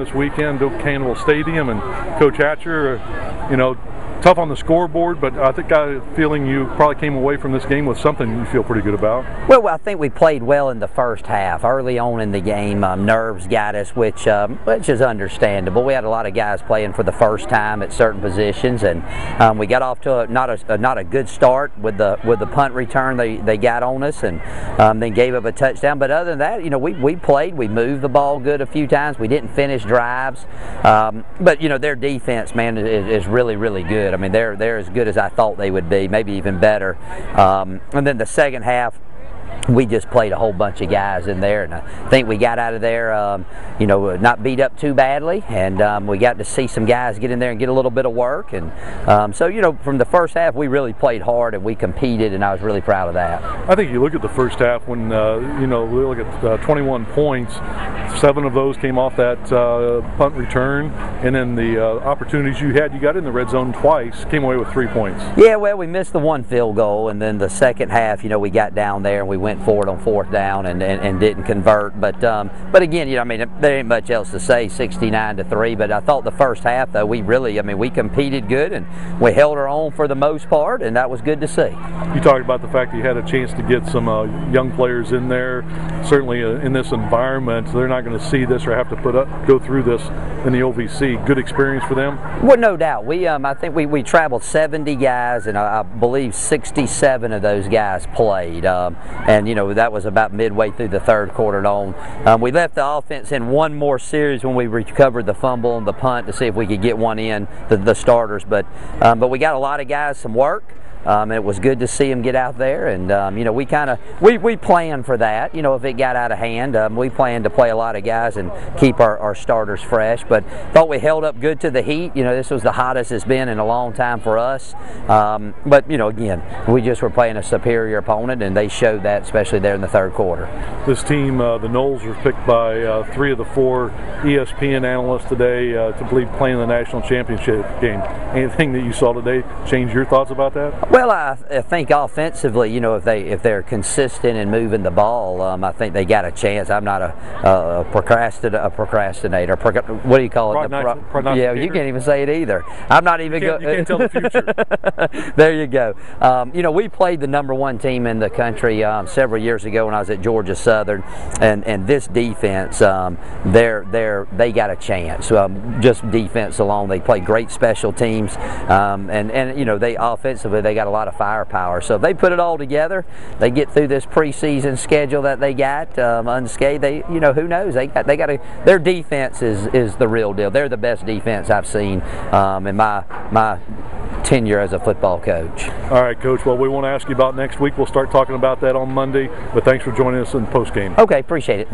This weekend, Canville Stadium, and Coach Hatcher, tough on the scoreboard, but I think I have a feeling you probably came away from this game with something you feel pretty good about. Well, I think we played well in the first half. Early on in the game, nerves got us, which is understandable. We had a lot of guys playing for the first time at certain positions, and we got off to not a good start with the punt return they got on us, and then gave up a touchdown. But other than that, we played. We moved the ball good a few times. We didn't finish drives, but their defense, man, is really, really good. I mean, they're as good as I thought they would be, maybe even better. And then the second half, we just played a whole bunch of guys in there, and I think we got out of there, not beat up too badly, and we got to see some guys get in there and get a little bit of work. And so, from the first half, we really played hard and we competed, and I was really proud of that. I think you look at the first half when, we look at 21 points, 7 of those came off that punt return, and then the opportunities you got in the red zone twice, came away with 3 points. Yeah, well, we missed the one field goal, and then the second half, we got down there and we went forward on fourth down and didn't convert. But again, there ain't much else to say. 69-3. But I thought the first half, though, we competed good and we held our own for the most part, and that was good to see. You talked about the fact that you had a chance to get some young players in there. Certainly, in this environment, they're not going to see this or have to go through this in the OVC. Good experience for them. Well, no doubt. I think we traveled 70 guys, and I believe 67 of those guys played. And that was about midway through the third quarter on. We left the offense in one more series when we recovered the fumble and the punt to see if we could get one in, the starters. But we got a lot of guys some work. It was good to see them get out there, and we planned for that. If it got out of hand, we planned to play a lot of guys and keep our starters fresh. But thought we held up good to the heat. This was the hottest it's been in a long time for us. But again, we just were playing a superior opponent, and they showed that, especially there in the third quarter. This team, the Noles, were picked by 3 of the 4 ESPN analysts today to believe playing the national championship game. Anything that you saw today change your thoughts about that? Well, I think offensively, if they're consistent in moving the ball, I think they got a chance. I'm not a procrastinator. What do you call it? Yeah, you can't even say it either. I'm not even. You can't tell the future. There you go. We played the #1 team in the country several years ago when I was at Georgia Southern, and this defense, they got a chance. Just defense alone, they play great special teams, and they offensively they got a lot of firepower. So if they put it all together, they get through this preseason schedule that they got unscathed. Who knows? Their defense is the real deal. They're the best defense I've seen in my tenure as a football coach. All right, Coach. Well, we want to ask you about next week. We'll start talking about that on Monday. But thanks for joining us in postgame. Okay, appreciate it.